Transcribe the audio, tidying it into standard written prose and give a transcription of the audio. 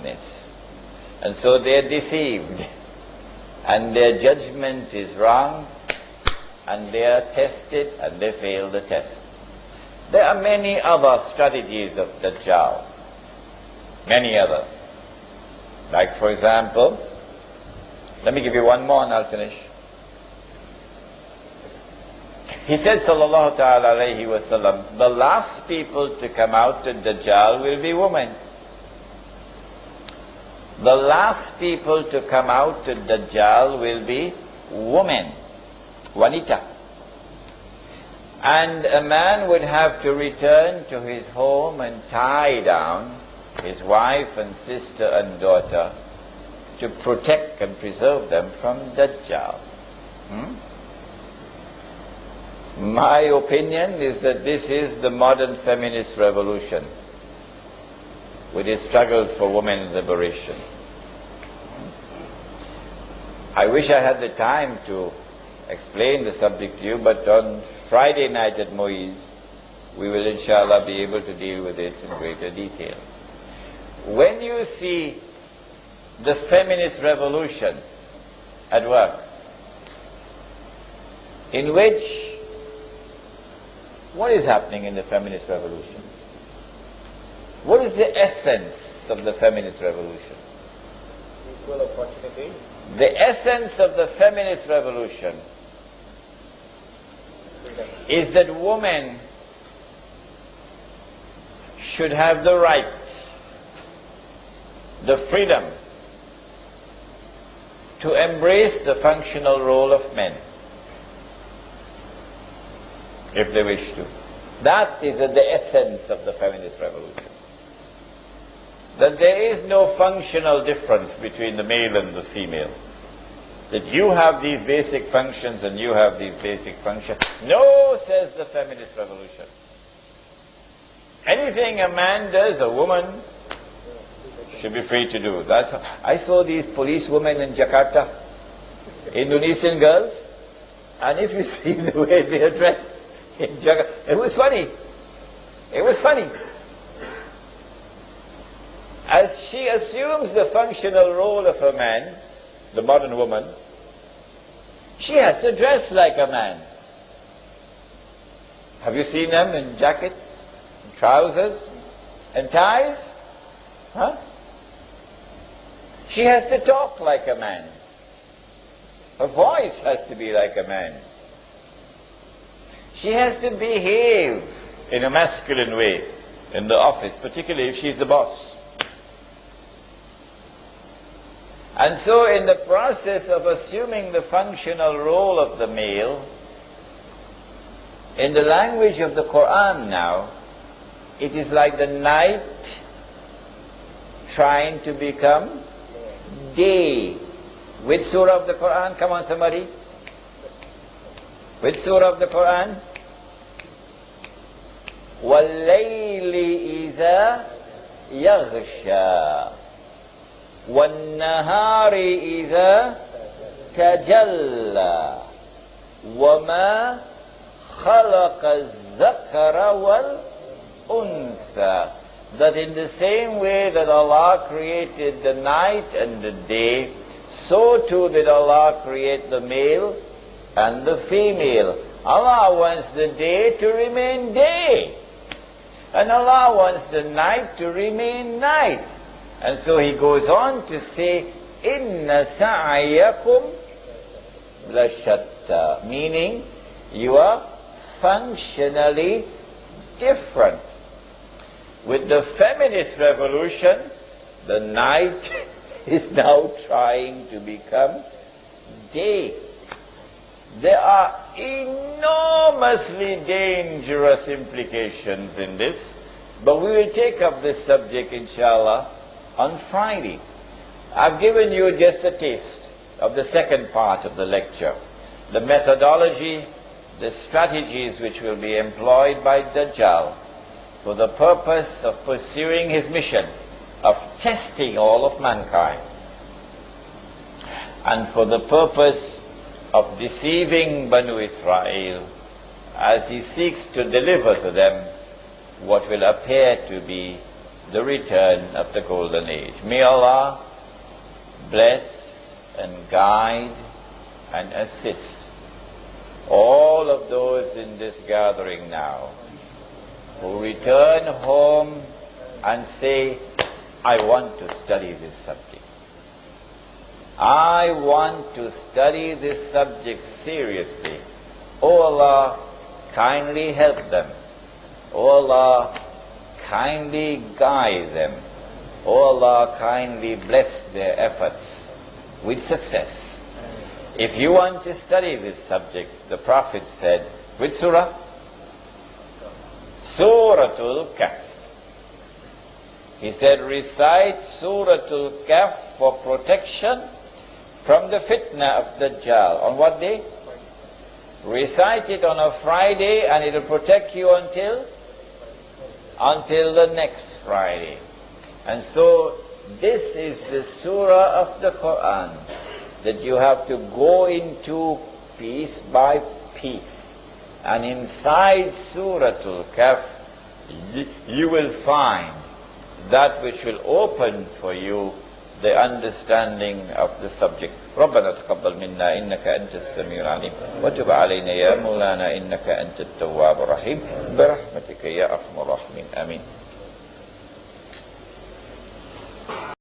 darkness. And so they are deceived, and their judgment is wrong, and they are tested, and they fail the test. There are many other strategies of Dajjal, many other. Like, for example, let me give you one more and I'll finish. He said, sallallahu ta'ala alayhi wa sallam, the last people to come out to Dajjal will be women. The last people to come out to Dajjal will be women, wanita. And a man would have to return to his home and tie down his wife and sister and daughter to protect and preserve them from Dajjal. My opinion is that this is the modern feminist revolution with its struggles for women's liberation. I wish I had the time to explain the subject to you, but on Friday night at Moise, we will inshallah be able to deal with this in greater detail. When you see the feminist revolution at work, in which, what is happening in the feminist revolution? What is the essence of the feminist revolution? Equal opportunity. The essence of the feminist revolution is that women should have the right, the freedom to embrace the functional role of men, if they wish to. That is the essence of the feminist revolution. That there is no functional difference between the male and the female. That you have these basic functions and you have these basic functions. No, says the feminist revolution. Anything a man does, a woman should be free to do. I saw these police women in Jakarta, Indonesian girls, and if you see the way they are dressed in Jakarta, it was funny. It was funny. As she assumes the functional role of a man, the modern woman, she has to dress like a man. Have you seen them in jackets, and trousers, and ties? Huh? She has to talk like a man. Her voice has to be like a man. She has to behave in a masculine way in the office, particularly if she's the boss. And so in the process of assuming the functional role of the male, in the language of the Quran now, it is like the night trying to become day. Which surah of the Quran? Come on, somebody. Which surah of the Quran? وَاللَّيْلِ إِذَا يَغْشَى وَالنَّهَارِ إِذَا تَجَلَّى وَمَا خَلَقَ الذَّكَرَ وَالْأُنثَى. That in the same way that Allah created the night and the day, so too did Allah create the male and the female. Allah wants the day to remain day, and Allah wants the night to remain night. And so he goes on to say, Inna sa'ayakum lashatta, meaning you are functionally different. With the feminist revolution, the night is now trying to become day. There are enormously dangerous implications in this, but we will take up this subject, inshallah, on Friday. I've given you just a taste of the second part of the lecture, the methodology, the strategies which will be employed by Dajjal for the purpose of pursuing his mission of testing all of mankind, and for the purpose of deceiving Banu Israel as he seeks to deliver to them what will appear to be the return of the golden age. May Allah bless and guide and assist all of those in this gathering now who return home and say, I want to study this subject. I want to study this subject seriously. Oh Allah, kindly help them. Oh Allah, kindly guide them. Oh Allah, kindly bless their efforts with success. If you want to study this subject, the Prophet said, which surah? Suratul Kahf. He said, recite Suratul Kahf for protection from the fitna of Dajjal. On what day? Recite it on a Friday and it will protect you until the next Friday. And so this is the surah of the Quran that you have to go into piece by piece. And inside Suratul Kahf, you will find that which will open for you the understanding of the subject. ربنا تقبل منا إنك أنت السميع العليم وتب علينا يا مولانا إنك أنت التواب الرحيم برحمتك يا أرحم الراحمين آمين.